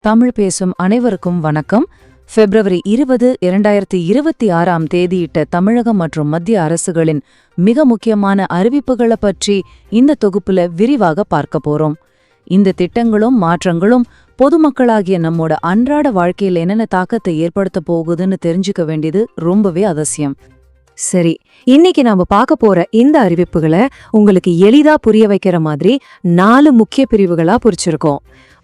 தமிழ் பேசும் அனைவருக்கும் வணக்கம். பிப்ரவரி 20, 2026 தேதியிட்ட தமிழகம் மற்றும் மத்திய அரசுகளின் மிக முக்கியமான அறிவிப்புகளை பற்றி இந்த தொகுப்புல விரிவாக பார்க்க போறோம். இந்த திட்டங்களும் மாற்றங்களும் பொதுமக்களாகிய நம்மோட அன்றாட வாழ்க்கையில் என்னென்ன தாக்கத்தை ஏற்படுத்த போகுதுன்னு தெரிஞ்சுக்க வேண்டியது ரொம்பவே அவசியம். சரி, இன்னைக்கு நாம பார்க்க போற இந்த அறிவிப்புகளை உங்களுக்கு எளிதா புரிய வைக்கிற மாதிரி 4 முக்கிய பிரிவுகளா பிரிச்சிருக்கோம்.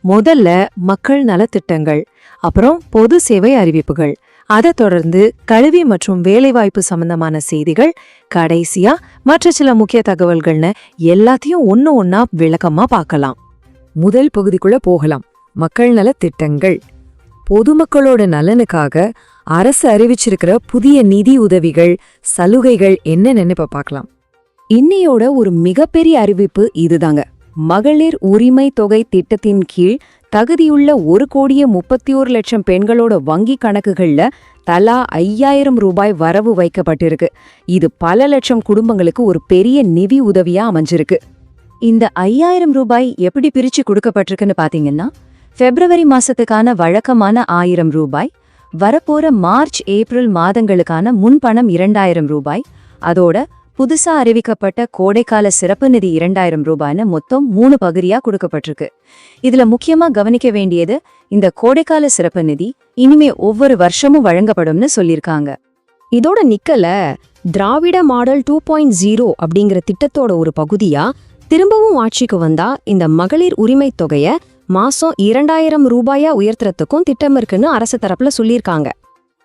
முதல்ல மக்கள் நலத்திட்டங்கள், அப்புறம் பொது சேவை அறிவிப்புகள், அதை தொடர்ந்து கல்வி மற்றும் வேலைவாய்ப்பு சம்பந்தமான செய்திகள், கடைசியா மற்ற சில முக்கிய தகவல்கள்னு எல்லாத்தையும் ஒன்னா விளக்கமா பார்க்கலாம். முதல் பகுதிக்குள்ள போகலாம். மக்கள் நலத்திட்டங்கள். பொதுமக்களோட நலனுக்காக அரசு அறிவிச்சிருக்கிற புதிய நிதி உதவிகள், சலுகைகள் என்னென்னு இப்ப பார்க்கலாம். இன்னையோட ஒரு மிகப்பெரிய அறிவிப்பு இதுதாங்க. மகளிர் உரிமை தொகை திட்டத்தின் கீழ் தகுதியுள்ள 1,31,00,000 பெண்களோட வங்கி கணக்குகள்ல தலா 5,000 ரூபாய் வரவு வைக்கப்பட்டிருக்கு. இது பல லட்சம் குடும்பங்களுக்கு ஒரு பெரிய நிதி உதவியா அமைஞ்சிருக்கு. இந்த 5,000 ரூபாய் எப்படி பிரிச்சு கொடுக்கப்பட்டிருக்குன்னு பாத்தீங்கன்னா, பிப்ரவரி மாசத்துக்கான வழக்கமான 1,000 ரூபாய், வரப்போற மார்ச் ஏப்ரல் மாதங்களுக்கான முன்பணம் 2,000 ரூபாய், அதோட புதுசா அறிவிக்கப்பட்ட கோடைக்கால சிறப்பு நிதி 2,000 ரூபாய்னு மொத்தம் 3 பகுதியா கொடுக்கப்பட்டிருக்கு. இதுல முக்கியமா கவனிக்க வேண்டியது, இந்த கோடைக்கால சிறப்பு நிதி இனிமே ஒவ்வொரு வருஷமும் வழங்கப்படும்னு சொல்லியிருக்காங்க. இதோட நிக்கல, திராவிட மாடல் 2.0 அப்படிங்கிற திட்டத்தோட ஒரு பகுதியா திரும்பவும் ஆட்சிக்கு வந்தா இந்த மகளிர் உரிமை தொகைய மாசம் 2,000 ரூபாயா உயர்த்துறதுக்கும் திட்டம் இருக்குன்னு அரசு தரப்புல சொல்லியிருக்காங்க.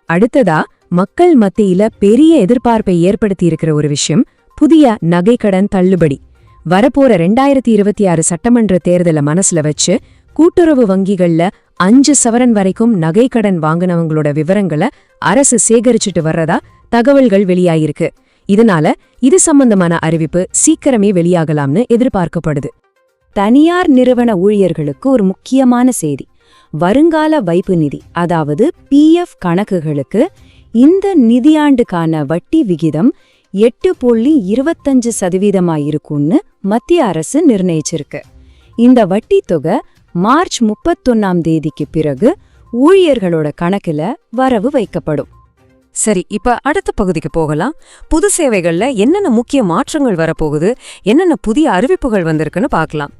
அடுத்ததா மக்கள் மத்தியில பெரிய எதிர்பார்ப்பை ஏற்படுத்தி இருக்கிற ஒரு விஷயம், புதிய நகைக்கடன் தள்ளுபடி. வரப்போற 2026 சட்டமன்ற தேர்தலை மனசுல வச்சு கூட்டுறவு வங்கிகள்ல 5 சவரன் வரைக்கும் நகைக்கடன் வாங்கினவங்களோட விவரங்களை அரசு சேகரிச்சுட்டு வர்றதா தகவல்கள் வெளியாயிருக்கு. இதனால இது சம்பந்தமான அறிவிப்பு சீக்கிரமே வெளியாகலாம்னு எதிர்பார்க்கப்படுது. தனியார் நிறுவன ஊழியர்களுக்கு ஒரு முக்கியமான செய்தி. வருங்கால வைப்பு நிதி, அதாவது PF கணக்குகளுக்கு இந்த நிதியாண்டுக்கான வட்டி விகிதம் 8.25% இருக்கும்னு மத்திய அரசு நிர்ணயிச்சிருக்கு. இந்த வட்டி தொகை மார்ச் 31 தேதிக்கு பிறகு ஊழியர்களோட கணக்குல வரவு வைக்கப்படும். சரி, இப்ப அடுத்த பகுதிக்கு போகலாம். புது சேவைகள்ல என்னென்ன முக்கிய மாற்றங்கள் வரப்போகுது, என்னென்ன புதிய அறிவிப்புகள் வந்திருக்குன்னு பார்க்கலாம்.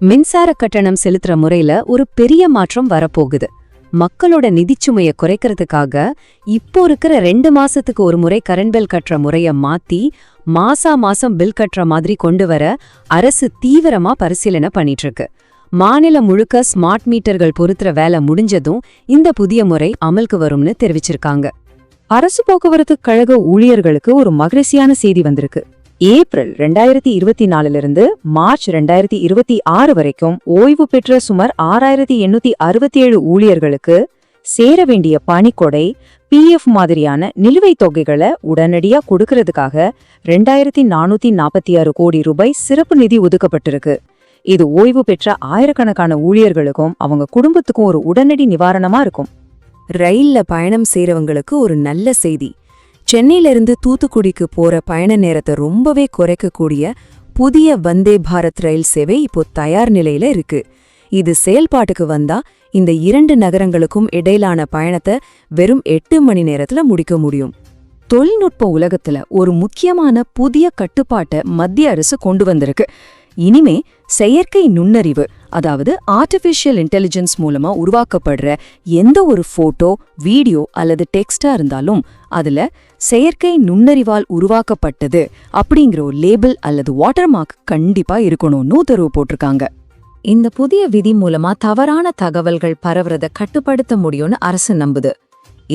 மின்சார கட்டணம் செலுத்துற முறையில ஒரு பெரிய மாற்றம் வரப்போகுது. மக்களோட நிதிச்சுமையை குறைக்கிறதுக்காக இப்போ இருக்கிற 2 மாசத்துக்கு ஒரு முறை கரண்ட் பில் கட்டுற முறைய மாத்தி மாசம் பில் கட்டுற மாதிரி கொண்டு வர அரசு தீவிரமா பரிசீலனை பண்ணிட்டு இருக்கு. மாநிலம் முழுக்க ஸ்மார்ட் மீட்டர்கள் பொருத்துற வேலை முடிஞ்சதும் இந்த புதிய முறை அமலுக்கு வரும்னு தெரிவிச்சிருக்காங்க. அரசு போக்குவரத்து கழக ஊழியர்களுக்கு ஒரு மகிழ்ச்சியான செய்தி வந்திருக்கு. ஏப்ரல் 2024 மார்ச் 2026 வரைக்கும் ஓய்வு பெற்ற சுமார் 6,867 ஊழியர்களுக்கு சேர வேண்டிய பணிக்கொடை, PF மாதிரியான நிலுவைத் தொகைகளை உடனடியா கொடுக்கறதுக்காக 2,446 கோடி ரூபாய் சிறப்பு நிதி ஒதுக்கப்பட்டிருக்கு. இது ஓய்வு பெற்ற ஆயிரக்கணக்கான ஊழியர்களுக்கும் அவங்க குடும்பத்துக்கும் ஒரு உடனடி நிவாரணமா இருக்கும். ரயில்ல பயணம் செய்றவங்களுக்கு ஒரு நல்ல செய்தி. சென்னையிலிருந்து தூத்துக்குடிக்கு போற பயண நேரத்தை ரொம்பவே குறைக்கக்கூடிய புதிய வந்தே பாரத் ரயில் சேவை இப்போ தயார் நிலையில இருக்கு. இது செயல்பாட்டுக்கு வந்தா இந்த 2 நகரங்களுக்கும் இடையிலான பயணத்தை வெறும் 8 மணி நேரத்துல முடிக்க முடியும். தொழில்நுட்ப உலகத்துல ஒரு முக்கியமான புதிய கட்டுப்பாட்டை மத்திய அரசு கொண்டு வந்திருக்கு. இனிமே செயற்கை நுண்ணறிவு, அதாவது ஆர்டிஃபிஷியல் இன்டெலிஜென்ஸ் மூலமா உருவாக்கப்படுற எந்த ஒரு போட்டோ, வீடியோ அல்லது டெக்ஸ்டா இருந்தாலும் அதுல செயற்கை நுண்ணறிவால் உருவாக்கப்பட்டது அப்படிங்கிற ஒரு லேபிள் அல்லது வாட்டர்மார்க் கண்டிப்பா இருக்கணும்னு உத்தரவு போட்டிருக்காங்க. இந்த புதிய விதி மூலமா தவறான தகவல்கள் பரவுறத கட்டுப்படுத்த முடியும்னு அரசு நம்புது.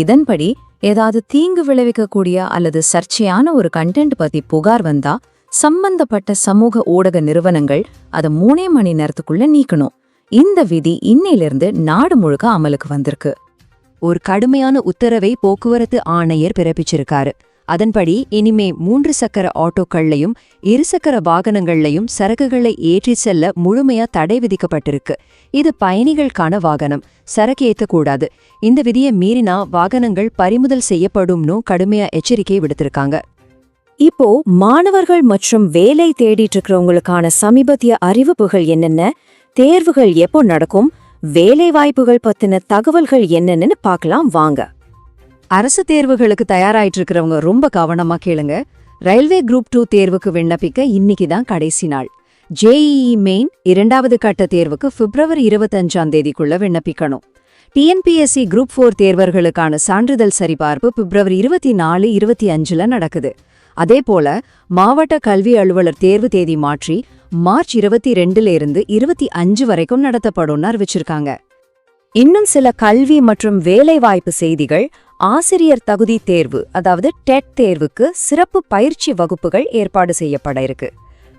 இதன்படி ஏதாவது தீங்கு விளைவிக்கக்கூடிய அல்லது சர்ச்சையான ஒரு கண்டென்ட் பத்தி புகார் வந்தா சம்பந்தப்பட்ட சமூக ஊடக நிறுவனங்கள் அதை 3 மணி நேரத்துக்குள்ள நீக்கணும். இந்த விதி இன்னையிலிருந்து நாடு முழுக்க அமலுக்கு வந்திருக்கு. ஒரு கடுமையான உத்தரவை போக்குவரத்து ஆணையர் பிறப்பிச்சிருக்காரு. அதன்படி இனிமே 3 சக்கர ஆட்டோக்கள்லையும் 2 சக்கர வாகனங்கள்லையும் சரக்குகளை ஏற்றி செல்ல முழுமையா தடை விதிக்கப்பட்டிருக்கு. இது பயணிகளுக்கான வாகனம், சரக்கு ஏற்றக்கூடாது. இந்த விதியை மீறினா வாகனங்கள் பறிமுதல் செய்யப்படும்னு கடுமையா எச்சரிக்கை விடுத்திருக்காங்க. இப்போ மாணவர்கள் மற்றும் வேலை தேடிட்டு இருக்கிறவங்களுக்கான சமீபத்திய அறிவிப்புகள் என்னென்ன, தேர்வுகள் எப்போ நடக்கும், வேலைவாய்ப்புகள் பத்தின தகவல்கள் என்னன்னு பார்க்கலாம் வாங்க. அரசு தேர்வுகளுக்கு தயாராயிட்டு இருக்கிறவங்க ரொம்ப கவனமா கேளுங்க. ரயில்வே குரூப் 2 தேர்வுக்கு விண்ணப்பிக்க இன்னைக்கு தான் கடைசி நாள். ஜேஇஇ மெயின் 2வது கட்ட தேர்வுக்கு பிப்ரவரி 25ஆம் தேதிக்குள்ள விண்ணப்பிக்கணும். டிஎன்பிஎஸ்சி குரூப் 4 தேர்வர்களுக்கான சான்றிதழ் சரிபார்ப்பு பிப்ரவரி 24, 25ல நடக்குது. அதேபோல மாவட்ட கல்வி அலுவலர் தேர்வு தேதி மாற்றி மார்ச் 22ல இருந்து 25 வரைக்கும் நடத்தப்படும்னு அறிவிச்சிருக்காங்க. இன்னும் சில கல்வி மற்றும் வேலைவாய்ப்பு செய்திகள். ஆசிரியர் தகுதி தேர்வு அதாவது டெட் தேர்வுக்கு சிறப்பு பயிற்சி வகுப்புகள் ஏற்பாடு செய்யப்பட இருக்கு.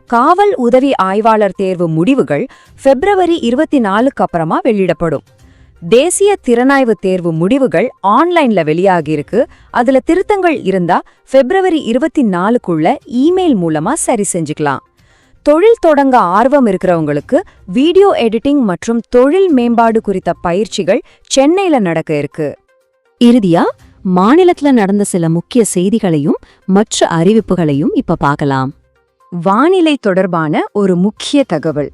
காவல் உதவி ஆய்வாளர் தேர்வு முடிவுகள் பிப்ரவரி 24க்கு அப்புறமா வெளியிடப்படும். தேசிய திறனாய்வு தேர்வு முடிவுகள் ஆன்லைன்ல வெளியாகியிருக்கு. அதுல திருத்தங்கள் இருந்தா பிப்ரவரி 24க்குள்ள இமெயில் மூலமா சரி செஞ்சுக்கலாம். தொழில் தொடங்க ஆர்வம் இருக்கிறவங்களுக்கு வீடியோ எடிட்டிங் மற்றும் தொழில் மேம்பாடு குறித்த பயிற்சிகள் சென்னையில நடக்க இருக்கு. இறுதியா மாநிலத்துல நடந்த சில முக்கிய செய்திகளையும் மற்ற அறிவிப்புகளையும் இப்ப பார்க்கலாம். வானிலை தொடர்பான ஒரு முக்கிய தகவல்.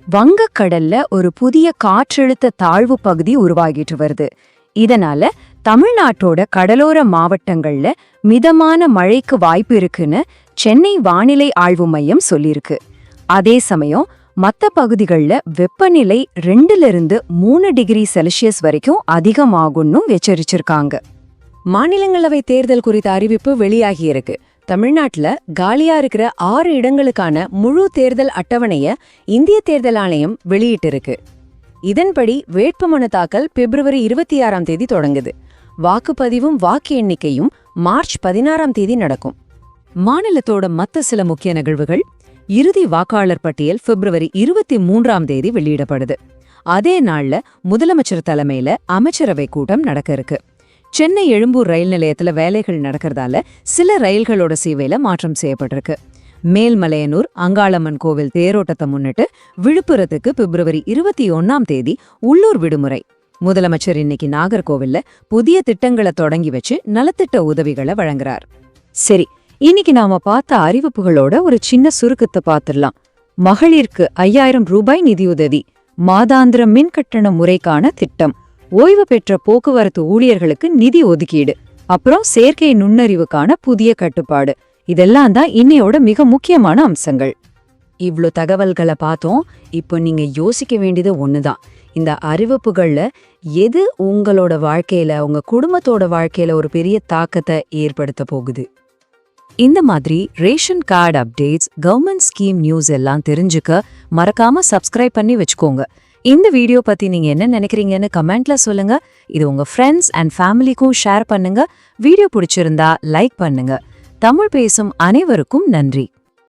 வங்கக்கடல்ல ஒரு புதிய காற்றழுத்த தாழ்வு பகுதி உருவாகிட்டு வருது. இதனால தமிழ்நாட்டோட கடலோர மாவட்டங்கள்ல மிதமான மழைக்கு வாய்ப்பு இருக்குன்னு சென்னை வானிலை ஆய்வு மையம் சொல்லியிருக்கு. அதே சமயம் மற்ற பகுதிகளில் வெப்பநிலை 2லிருந்து 3 டிகிரி செல்சியஸ் வரைக்கும் அதிகமாகும்னு எச்சரிச்சிருக்காங்க. மாநிலங்களவை தேர்தல் குறித்த அறிவிப்பு வெளியாகியிருக்கு. தமிழ்நாட்டுல காலியா இருக்கிற 6 இடங்களுக்கான முழு தேர்தல் அட்டவணைய இந்திய தேர்தல் ஆணையம் வெளியிட்டிருக்கு. இதன்படி வேட்புமனு தாக்கல் பிப்ரவரி 26ஆம் தேதி தொடங்குது. வாக்குப்பதிவும் வாக்கு எண்ணிக்கையும் மார்ச் 16ஆம் தேதி நடக்கும். மாநிலத்தோட மத்த சில முக்கிய நிகழ்வுகள். இறுதி வாக்காளர் பட்டியல் பிப்ரவரி 23ஆம் தேதி வெளியிடப்படுது. அதே நாள்ல முதலமைச்சர் தலைமையில அமைச்சரவை கூட்டம் நடக்க இருக்கு. சென்னை எழும்பூர் ரயில் நிலையத்துல வேலைகள் நடக்கிறதால சில ரயில்களோட சேவையில மாற்றம் செய்யப்பட்டிருக்கு. மேல்மலையனூர் அங்காளம்மன் கோவில் தேரோட்டத்தை முன்னிட்டு விழுப்புரத்துக்கு பிப்ரவரி 21ஆம் தேதி உள்ளூர் விடுமுறை. முதலமைச்சர் இன்னைக்கு நாகர்கோவில்ல புதிய திட்டங்களை தொடங்கி வச்சு நலத்திட்ட உதவிகளை வழங்குறார். சரி, இன்னைக்கு நாம பார்த்த அறிவிப்புகளோட ஒரு சின்ன சுருக்கத்தை பார்த்துடலாம். மகளிருக்கு 5000 ரூபாய் நிதியுதவி, மாதாந்திர மின் கட்டண முறைக்கான திட்டம், ஓய்வு பெற்ற போக்குவரத்து ஊழியர்களுக்கு நிதி ஒதுக்கீடு, அப்புறம் செயற்கை நுண்ணறிவுக்கான புதிய கட்டுப்பாடு. இதெல்லாம் தான் இன்னையோட மிக முக்கியமான அம்சங்கள். இவ்ளோ தகவல்களை பார்த்தோம். இப்போ நீங்க யோசிக்க வேண்டியது ஒண்ணுதான். இந்த அறிவிப்புகள்ல எது உங்களோட வாழ்க்கையில உங்க குடும்பத்தோட வாழ்க்கையில ஒரு பெரிய தாக்கத்தை ஏற்படுத்த போகுது? இந்த மாதிரி ration card updates, government scheme news எல்லாம் தெரிஞ்சுக்க மறக்காம சப்ஸ்கிரைப் பண்ணி வச்சுக்கோங்க. இந்த வீடியோ பத்தி நீங்க என்ன நினைக்கிறீங்கன்னு கமெண்ட்ல சொல்லுங்க. இது உங்க ஃப்ரெண்ட்ஸ் அண்ட் ஃபேமிலிக்கும் ஷேர் பண்ணுங்க. வீடியோ பிடிச்சிருந்தா லைக் பண்ணுங்க. தமிழ் பேசும் அனைவருக்கும் நன்றி.